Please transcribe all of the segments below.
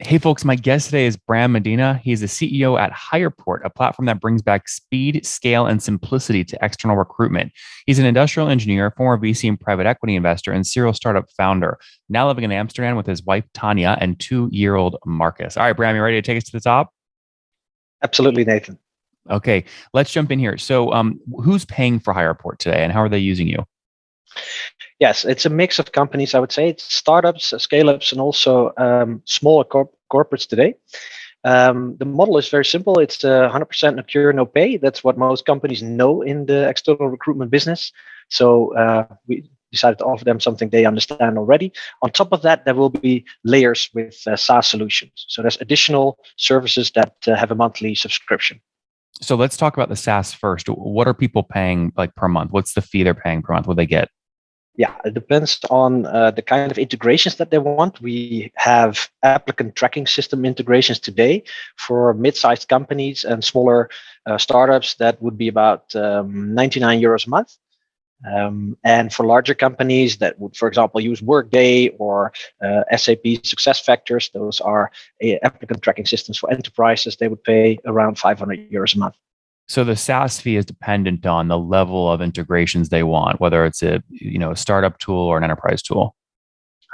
Hey, folks, my guest today is Bram Medina. He's the CEO at Hireport, a platform that brings back speed, scale, and simplicity to external recruitment. He's an industrial engineer, former VC and private equity investor, and serial startup founder, now living in Amsterdam with his wife, Tanya, and 2-year-old Marcus. All right, Bram, you ready to take us to the top? Absolutely, Nathan. Okay, let's jump in here. So, who's paying for Hireport today, and how are they using you? Yes, it's a mix of companies. I would say it's startups, scale-ups, and also smaller corporates today. The model is very simple. It's 100% no cure, no pay. That's what most companies know in the external recruitment business. So we decided to offer them something they understand already. On top of that, there will be layers with SaaS solutions. So there's additional services that have a monthly subscription. So let's talk about the SaaS first. What are people paying like per month? What's the fee they're paying per month? What they get? Yeah, it depends on the kind of integrations that they want. We have applicant tracking system integrations today for mid-sized companies and smaller startups. That would be about 99 euros a month. And for larger companies that would, for example, use Workday or SAP SuccessFactors, those are applicant tracking systems for enterprises. They would pay around 500 euros a month. So the SaaS fee is dependent on the level of integrations they want, whether it's a startup tool or an enterprise tool.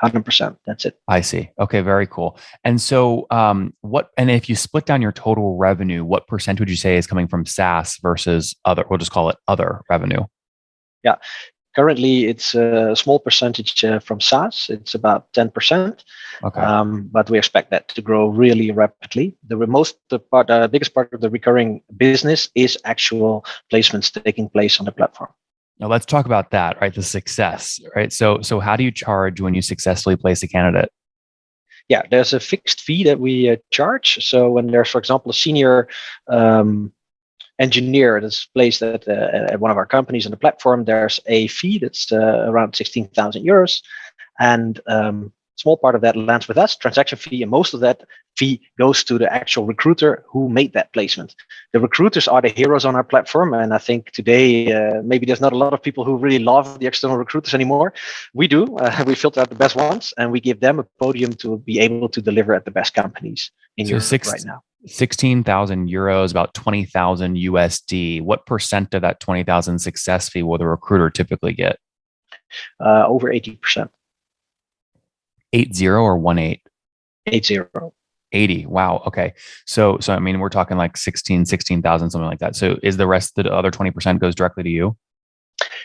100%. That's it. I see. Okay, very cool. And so, and if you split down your total revenue, what percent would you say is coming from SaaS versus other? We'll just call it other revenue. Yeah. Currently, it's a small percentage from SaaS. It's about 10%. Okay. But we expect that to grow really rapidly. The biggest part of the recurring business is actual placements taking place on the platform. Now let's talk about that, right? The success, right? So how do you charge when you successfully place a candidate? Yeah, there's a fixed fee that we charge. So when there's, for example, a senior engineer that's placed at one of our companies on the platform, there's a fee that's around 16,000 euros. And small part of that lands with us, transaction fee, and most of that fee goes to the actual recruiter who made that placement. The recruiters are the heroes on our platform, and I think today maybe there's not a lot of people who really love the external recruiters anymore. We do. We filter out the best ones, and we give them a podium to be able to deliver at the best companies in Europe right now. 16,000 euros, about 20,000 USD. What percent of that 20,000 success fee will the recruiter typically get? Over 80%. 80 or 18? 80. 80. Wow. Okay. So I mean, we're talking like 16,000, something like that. So is the rest, the other 20% goes directly to you?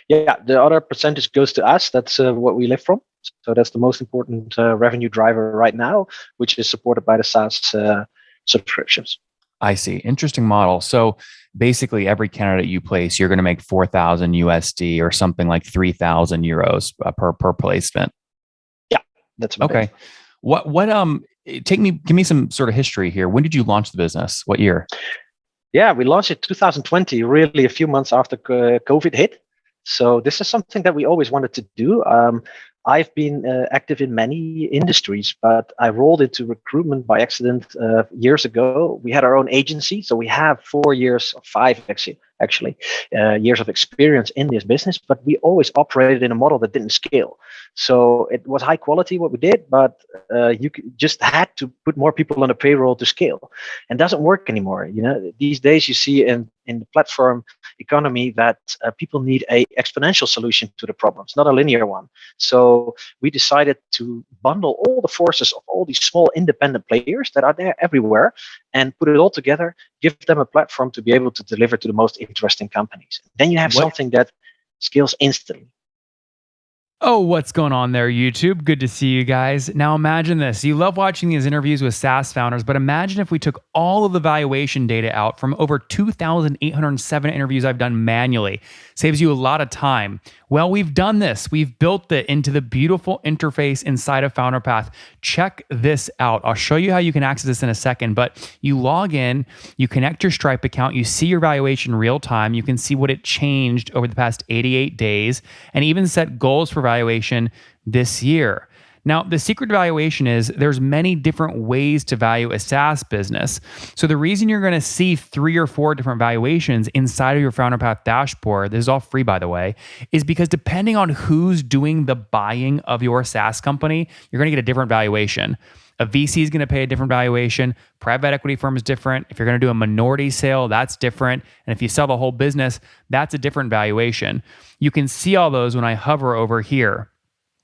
Yeah, the other percentage goes to us. That's what we live from. So that's the most important revenue driver right now, which is supported by the SaaS subscriptions. I see. Interesting model. So basically, every candidate you place, you're going to make 4,000 USD or something like 3,000 euros per placement. Yeah, that's okay. It. Give me some sort of history here. When did you launch the business? What year? Yeah, we launched it 2020, really a few months after COVID hit. So this is something that we always wanted to do. I've been active in many industries, but I rolled into recruitment by accident years ago. We had our own agency, so we have 4 years, 5 actually, years of experience in this business, but we always operated in a model that didn't scale. So it was high quality what we did, but you just had to put more people on the payroll to scale. And it doesn't work anymore. These days you see in the platform economy that people need a exponential solution to the problems, not a linear one. So we decided to bundle all the forces of all these small independent players that are there everywhere and put it all together, give them a platform to be able to deliver to the most interesting companies. Then you have something that scales instantly. Oh, what's going on there, YouTube? Good to see you guys. Now imagine this. You love watching these interviews with SaaS founders, but imagine if we took all of the valuation data out from over 2,807 interviews I've done manually. Saves you a lot of time. Well, we've done this. We've built it into the beautiful interface inside of FounderPath. Check this out. I'll show you how you can access this in a second, but you log in, you connect your Stripe account, you see your valuation real time, you can see what it changed over the past 88 days, and even set goals for valuation this year. Now, the secret to valuation is there's many different ways to value a SaaS business. So the reason you're going to see 3 or 4 different valuations inside of your FounderPath dashboard, this is all free by the way, is because depending on who's doing the buying of your SaaS company, you're going to get a different valuation. A VC is going to pay a different valuation. Private equity firm is different. If you're going to do a minority sale, that's different. And if you sell the whole business, that's a different valuation. You can see all those when I hover over here.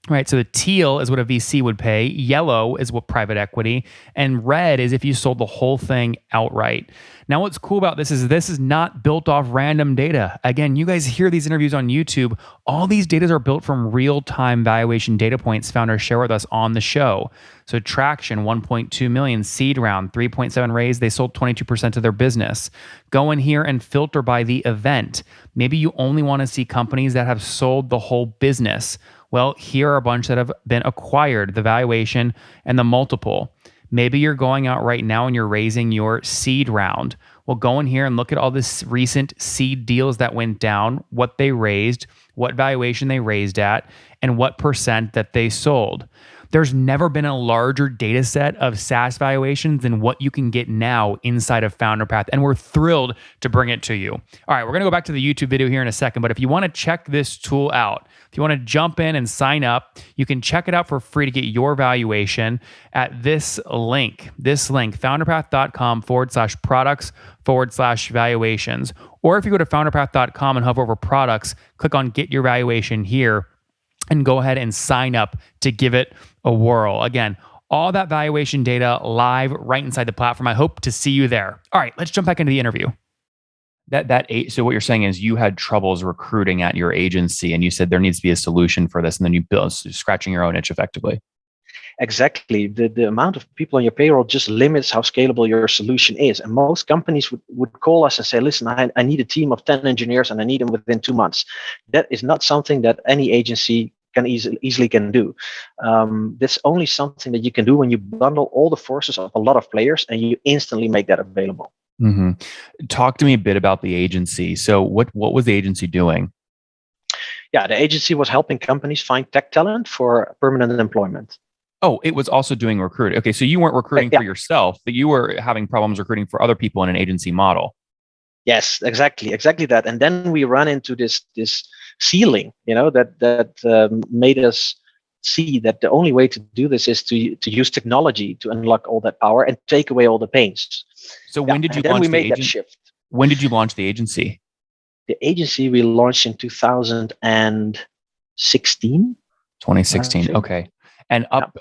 Right, so the teal is what a VC would pay, yellow is what private equity, and red is if you sold the whole thing outright. Now, what's cool about this is not built off random data. Again, you guys hear these interviews on YouTube. All these data are built from real-time valuation data points founders share with us on the show. So Traction, 1.2 million, seed round, 3.7 raise. They sold 22% of their business. Go in here and filter by the event. Maybe you only want to see companies that have sold the whole business. Well, here are a bunch that have been acquired, the valuation and the multiple. Maybe you're going out right now and you're raising your seed round. Well, go in here and look at all this recent seed deals that went down, what they raised, what valuation they raised at, and what percent that they sold. There's never been a larger data set of SaaS valuations than what you can get now inside of FounderPath, and we're thrilled to bring it to you. All right, we're going to go back to the YouTube video here in a second, but if you want to check this tool out, if you want to jump in and sign up, you can check it out for free to get your valuation at this link, founderpath.com/products/valuations. Or if you go to founderpath.com and hover over products, click on get your valuation here and go ahead and sign up to give it a whirl. Again, all that valuation data live right inside the platform. I hope to see you there. All right, let's jump back into the interview. So what you're saying is you had troubles recruiting at your agency, and you said there needs to be a solution for this, and then you built scratching your own itch effectively. Exactly. The amount of people on your payroll just limits how scalable your solution is. And most companies would call us and say, listen, I need a team of 10 engineers and I need them within 2 months. That is not something that any agency can easily can do. That's only something that you can do when you bundle all the forces of a lot of players and you instantly make that available. Mm-hmm. Talk to me a bit about the agency. So what was the agency doing? Yeah, the agency was helping companies find tech talent for permanent employment. Oh, it was also doing recruiting. Okay, so you weren't recruiting for yourself, but you were having problems recruiting for other people in an agency model. Yes, exactly that. And then we run into this ceiling, that made us see that the only way to do this is to use technology to unlock all that power and take away all the pains. So when did you launch the agency? That shift. When did you launch the agency? The agency we launched in 2016. 2016. Okay. And up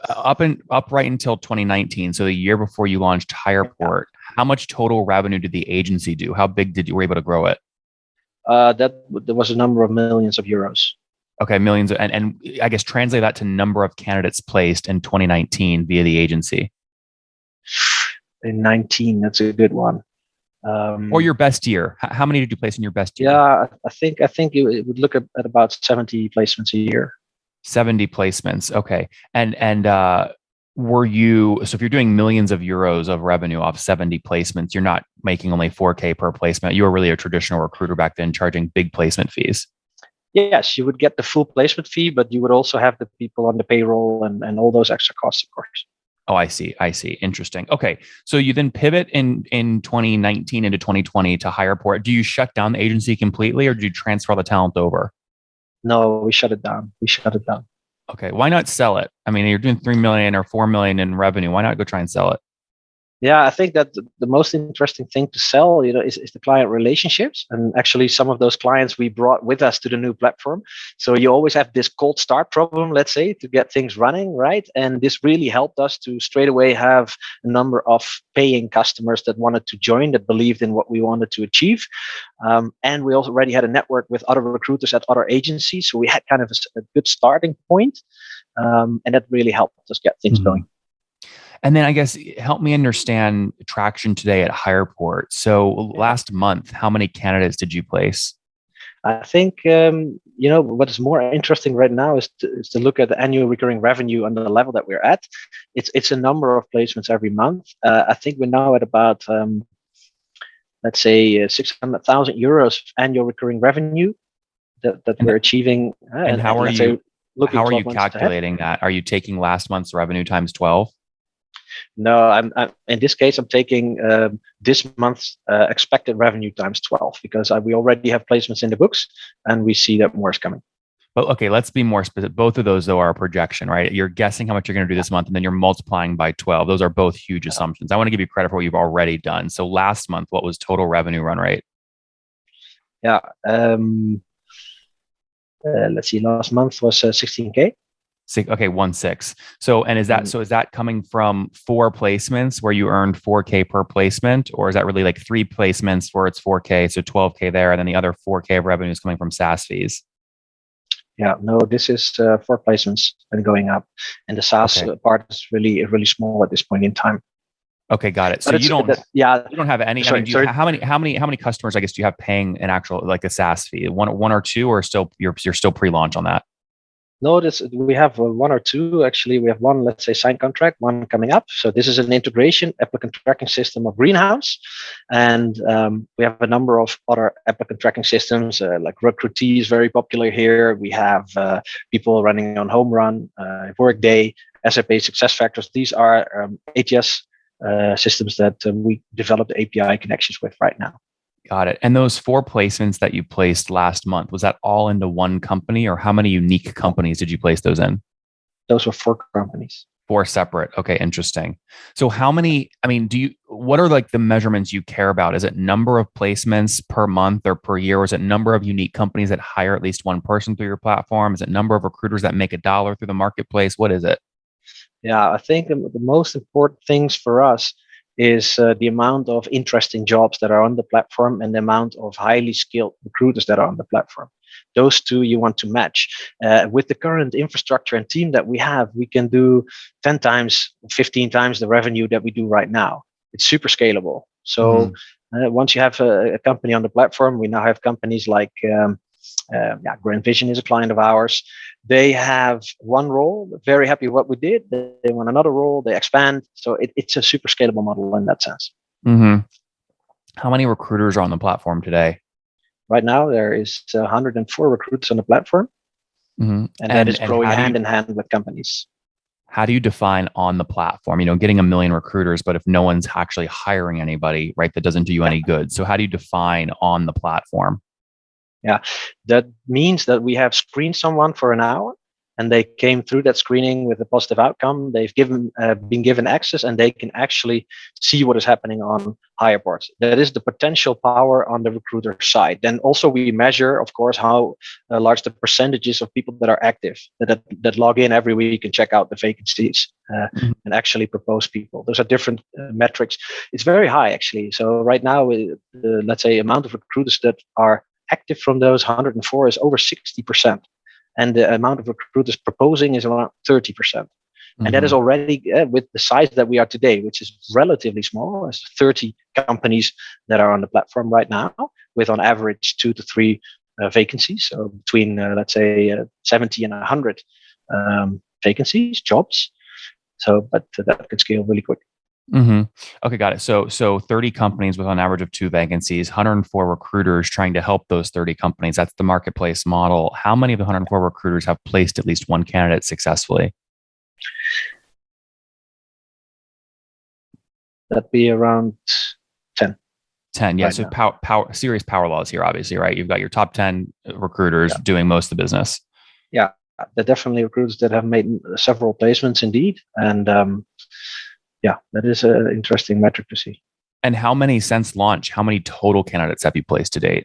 right until 2019, so the year before you launched HirePort, how much total revenue did the agency do? How big were you able to grow it? There was a number of millions of euros. Okay, millions, and I guess translate that to number of candidates placed in 2019 via the agency. In 19, that's a good one. Or your best year. How many did you place in your best year? Yeah, I think it would look at about 70 placements a year. 70 placements. Okay. And were you, so if you're doing millions of euros of revenue off 70 placements, you're not making only 4K per placement. You were really a traditional recruiter back then, charging big placement fees. Yes, you would get the full placement fee, but you would also have the people on the payroll and all those extra costs, of course. Oh, I see. Interesting. Okay. So you then pivot in 2019 into 2020 to HirePort. Do you shut down the agency completely, or do you transfer the talent over? No, we shut it down. Okay. Why not sell it? I mean, you're doing 3 million or 4 million in revenue. Why not go try and sell it? Yeah, I think that the most interesting thing to sell, is the client relationships. And actually, some of those clients we brought with us to the new platform. So you always have this cold start problem, let's say, to get things running, right? And this really helped us to straight away have a number of paying customers that wanted to join, that believed in what we wanted to achieve. And we also already had a network with other recruiters at other agencies. So we had kind of a good starting point. And that really helped us get things going. And then I guess help me understand traction today at HirePort. So last month, how many candidates did you place? I think, what is more interesting right now is to look at the annual recurring revenue on the level that we're at. It's a number of placements every month. I think we're now at about, let's say, 600,000 euros annual recurring revenue that we're achieving. And how are you calculating that? Are you taking last month's revenue times 12? No, I'm in this case, I'm taking this month's expected revenue times 12 because we already have placements in the books and we see that more is coming. But okay, let's be more specific. Both of those, though, are a projection, right? You're guessing how much you're going to do this month, and then you're multiplying by 12. Those are both huge assumptions. I want to give you credit for what you've already done. So last month, what was total revenue run rate? Yeah. Let's see. Last month was 16K. Okay, 1.6. So, and is that coming from 4 placements where you earned 4K per placement, or is that really like 3 placements where it's 4K, so 12K there, and then the other 4K of revenue is coming from SaaS fees? Yeah, no, this is 4 placements and going up, and the SaaS part is really small at this point in time. Okay, got it. So you don't have any. Sorry, I mean, how many customers, I guess, do you have paying an actual like a SaaS fee? One or two, or still you're still pre-launch on that? No, we have 1 or 2 actually. We have one, let's say, signed contract, one coming up. So this is an integration applicant tracking system of Greenhouse, and we have a number of other applicant tracking systems like Recruitee is very popular here. We have people running on Home Run, Workday, SAP SuccessFactors. These are ATS systems that we developed API connections with right now. Got it. And those 4 placements that you placed last month, was that all into one company, or how many unique companies did you place those in? Those were 4 companies. 4 separate. Okay, interesting. So how many, I mean, what are like the measurements you care about? Is it number of placements per month or per year? Or is it number of unique companies that hire at least one person through your platform? Is it number of recruiters that make $1 through the marketplace? What is it? Yeah, I think the most important things for us is the amount of interesting jobs that are on the platform and the amount of highly skilled recruiters that are on the platform. Those two you want to match. With the current infrastructure and team that we have, we can do 10 times, 15 times the revenue that we do right now. It's super scalable. So once you have a company on the platform, we now have companies like Grand Vision is a client of ours. They have one role, very happy with what we did. They want another role, they expand. So it's a super scalable model in that sense. Mm-hmm. How many recruiters are on the platform today? Right now, there is 104 recruiters on the platform. And that is growing hand in hand with companies. How do you define on the platform? Getting 1 million recruiters, but if no one's actually hiring anybody, right, that doesn't do you any good. So how do you define on the platform? Yeah, that means that we have screened someone for an hour and they came through that screening with a positive outcome. They've been given access and they can actually see what is happening on HirePort. That is the potential power on the recruiter side. Then also we measure, of course, how large the percentages of people that are active, that log in every week and check out the vacancies and actually propose people. Those are different metrics. It's very high, actually. So right now, let's say amount of recruiters that are active from those 104 is over 60%. And the amount of recruiters proposing is around 30%. And that is already with the size that we are today, which is relatively small. There's 30 companies that are on the platform right now, with on average 2 to 3 vacancies. So between, let's say, 70 and 100 vacancies, jobs. So, but that can scale really quick. Okay, got it. So 30 companies with an average of 2 vacancies, 104 recruiters trying to help those 30 companies. That's the marketplace model. How many of the 104 recruiters have placed at least one candidate successfully? That'd be around 10. 10, yeah. Right, so serious power laws here, obviously, right? You've got your top 10 recruiters doing most of the business. Yeah, they're definitely recruiters that have made several placements indeed. And yeah, that is an interesting metric to see. And how many since launch? How many total candidates have you placed to date?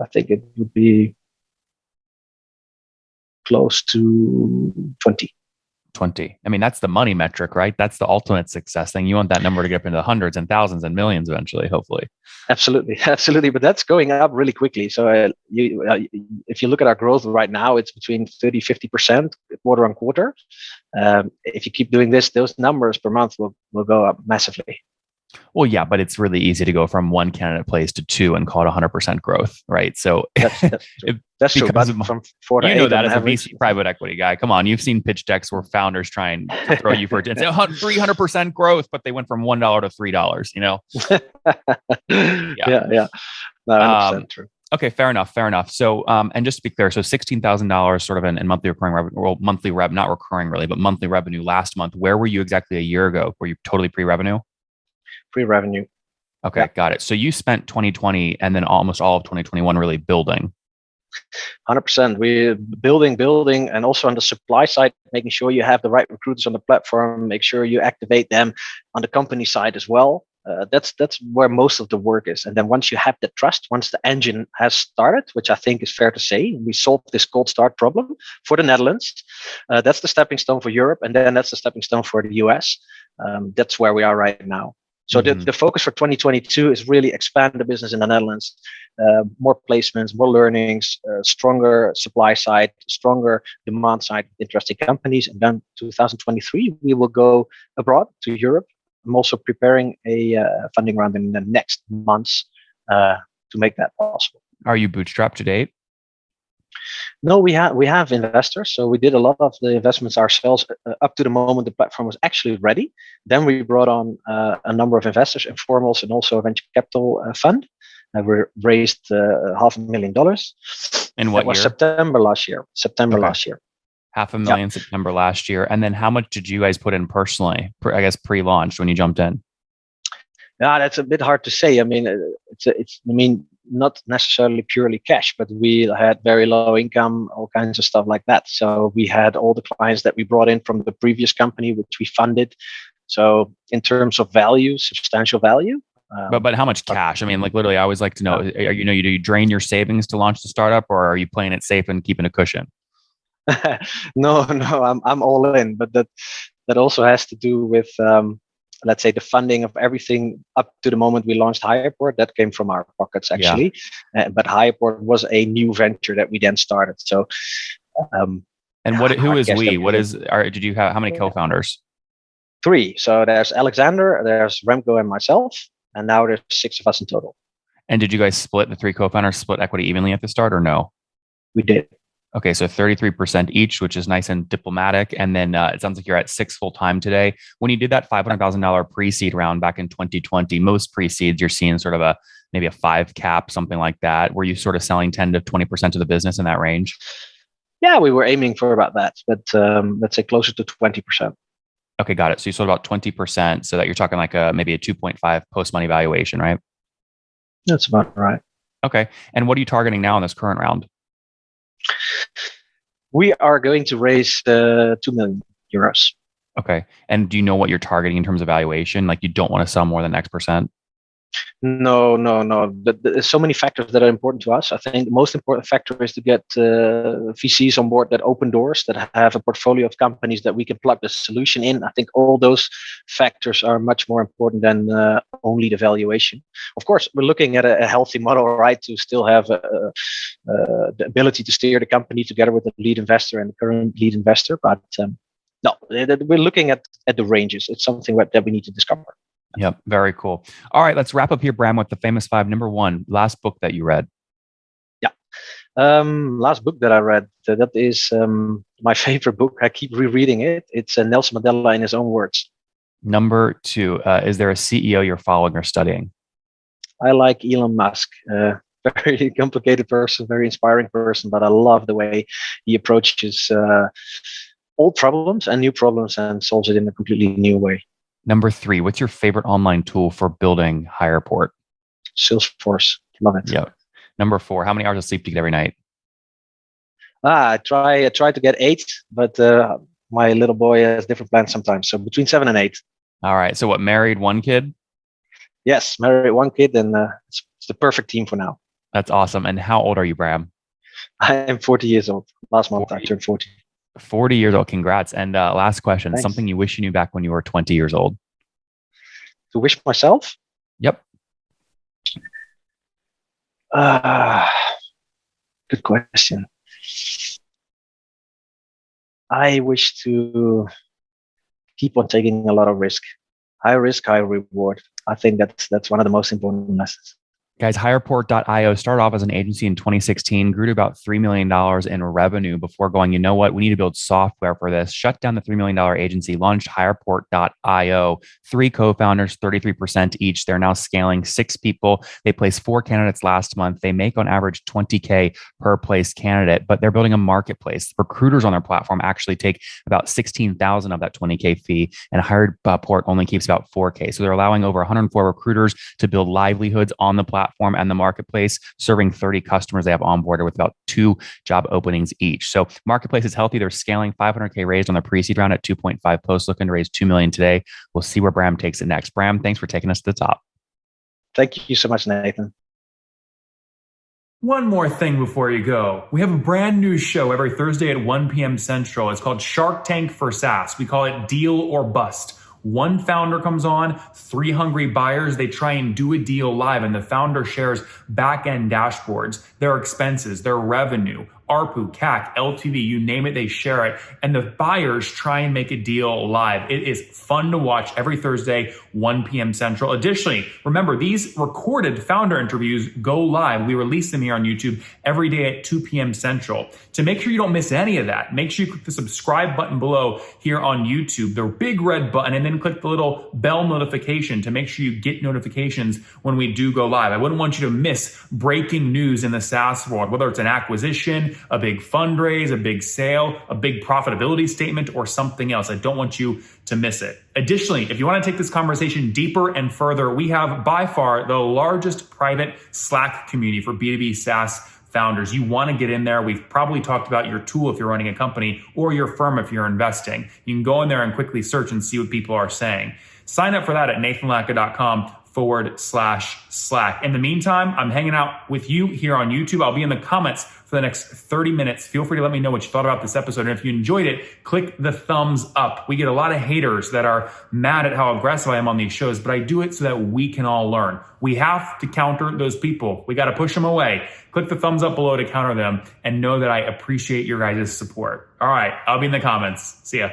I think it would be close to 20. 20. I mean, that's the money metric, right? That's the ultimate success thing. You want that number to get up into the hundreds and thousands and millions eventually, hopefully. Absolutely. But that's going up really quickly. So if you look at our growth right now, it's between 30-50% quarter on quarter. If you keep doing this, those numbers per month will go up massively. Well, yeah, but it's really easy to go from 1 candidate place to 2 and call it 100% growth, right? So that's true. But from 4 to 8, you know that as a VC private equity guy. Come on, you've sip pitch decks where founders try and throw you for it and say 300% growth, but they went from $1 to $3. Yeah. No, 100% true. Okay, fair enough. So, and just to be clear, so $16,000 sort of in monthly recurring revenue, or not recurring really, but monthly revenue last month. Where were you exactly a year ago? Were you totally pre-revenue? Pre-revenue. Okay, got it. So you spent 2020 and then almost all of 2021 really building. 100%. We're building, and also on the supply side, making sure you have the right recruiters on the platform, make sure you activate them on the company side as well. That's where most of the work is. And then once you have the trust, once the engine has started, which I think is fair to say, we solved this cold start problem for the Netherlands. That's the stepping stone for Europe, and then that's the stepping stone for the US. That's where we are right now. So the focus for 2022 is really expand the business in the Netherlands, more placements, more learnings, stronger supply side, stronger demand side, interesting companies. And then 2023, we will go abroad to Europe. I'm also preparing a funding round in the next months to make that possible. Are you bootstrapped to date? No, we have investors. So we did a lot of the investments ourselves up to the moment the platform was actually ready. Then we brought on a number of investors, informals, and also a venture capital fund. We raised $500,000. In what year? September last year. $500,000 September last year. And then how much did you guys put in personally, I guess pre-launch when you jumped in? Yeah, that's a bit hard to say. I mean, not necessarily purely cash, but we had very low income, all kinds of stuff like that. So we had all the clients that we brought in from the previous company, which we funded. So in terms of value, substantial value. But how much cash? I mean, like literally, I always like to know. Do you drain your savings to launch the startup, or are you playing it safe and keeping a cushion? No, I'm all in. But that also has to do with let's say the funding of everything up to the moment we launched Hireport. That came from our pockets actually. Yeah. But Hireport was a new venture that we then started. So. And who is we? Did you have how many co-founders? 3. So there's Alexander, there's Remco, and myself. And now there's 6 of us in total. And did you guys split the 3 co-founders split equity evenly at the start or no? We did. Okay, so 33% each, which is nice and diplomatic. And then it sounds like you're at 6 full time today. When you did that $500,000 pre-seed round back in 2020, most pre-seeds you're seeing sort of maybe a 5 cap, something like that. Were you sort of selling 10 to 20% of the business in that range? Yeah, we were aiming for about that, but let's say closer to 20%. Okay, got it. So you sold about 20%, so that you're talking like maybe a 2.5 post-money valuation, right? That's about right. Okay. And what are you targeting now in this current round? We are going to raise 2 million euros. Okay. And do you know what you're targeting in terms of valuation? Like you don't want to sell more than X%? No. There's so many factors that are important to us. I think the most important factor is to get VCs on board that open doors, that have a portfolio of companies that we can plug the solution in. I think all those factors are much more important than only the valuation. Of course, we're looking at a healthy model, right, to still have the ability to steer the company together with the lead investor and the current lead investor. But no, we're looking at the ranges. It's something that we need to discover. Yep. Very cool. All right. Let's wrap up here, Bram, with the famous 5. Number 1, last book that you read. Yeah. Last book that I read, that is my favorite book. I keep rereading it. It's Nelson Mandela in his own words. Number 2, is there a CEO you're following or studying? I like Elon Musk. Very complicated person, very inspiring person, but I love the way he approaches old problems and new problems and solves it in a completely new way. Number 3, what's your favorite online tool for building Hireport? Salesforce. Love it. Yep. Number 4, how many hours of sleep do you get every night? I try to get 8, but my little boy has different plans sometimes. So between 7 and 8. All right. So what, married, 1 kid? Yes, married, 1 kid, and it's the perfect team for now. That's awesome. And how old are you, Bram? I am 40 years old. Last month I turned 40. 40 years old. Congrats. And last question, Thanks. Something you wish you knew back when you were 20 years old? To wish myself? Yep. Good question. I wish to keep on taking a lot of risk. High risk, high reward. I think that's one of the most important lessons. Guys, HirePort.io started off as an agency in 2016, grew to about $3 million in revenue before going, you know what, we need to build software for this. Shut down the $3 million agency, launched HirePort.io. 3 co-founders, 33% each. They're now scaling 6 people. They placed 4 candidates last month. They make on average $20K per placed candidate, but they're building a marketplace. Recruiters on their platform actually take about $16,000 of that $20K fee, and HirePort only keeps about $4K. So they're allowing over 104 recruiters to build livelihoods on the platform and the marketplace, serving 30 customers they have onboarded with about 2 job openings each. So marketplace is healthy. They're scaling. 500K raised on their pre-seed round at 2.5 posts, looking to raise 2 million today. We'll see where Bram takes it next. Bram, thanks for taking us to the top. Thank you so much, Nathan. One more thing before you go. We have a brand new show every Thursday at 1 p.m. Central. It's called Shark Tank for SaaS. We call it Deal or Bust. One founder comes on, 3 hungry buyers, they try and do a deal live, and the founder shares back-end dashboards, their expenses, their revenue, ARPU, CAC, LTV, you name it, they share it. And the buyers try and make a deal live. It is fun to watch every Thursday, 1 p.m. Central. Additionally, remember, these recorded founder interviews go live. We release them here on YouTube every day at 2 p.m. Central. To make sure you don't miss any of that, make sure you click the subscribe button below here on YouTube, the big red button, and then click the little bell notification to make sure you get notifications when we do go live. I wouldn't want you to miss breaking news in the SaaS world, whether it's an acquisition, a big fundraise, a big sale, a big profitability statement, or something else. I don't want you to miss it. Additionally, if you want to take this conversation deeper and further, we have by far the largest private Slack community for B2B SaaS founders. You want to get in there. We've probably talked about your tool if you're running a company, or your firm if you're investing. You can go in there and quickly search and see what people are saying. Sign up for that at nathanlatka.com/Slack. In the meantime, I'm hanging out with you here on YouTube. I'll be in the comments for the next 30 minutes. Feel free to let me know what you thought about this episode. And if you enjoyed it, click the thumbs up. We get a lot of haters that are mad at how aggressive I am on these shows, but I do it so that we can all learn. We have to counter those people. We got to push them away. Click the thumbs up below to counter them, and know that I appreciate your guys' support. All right, I'll be in the comments. See ya.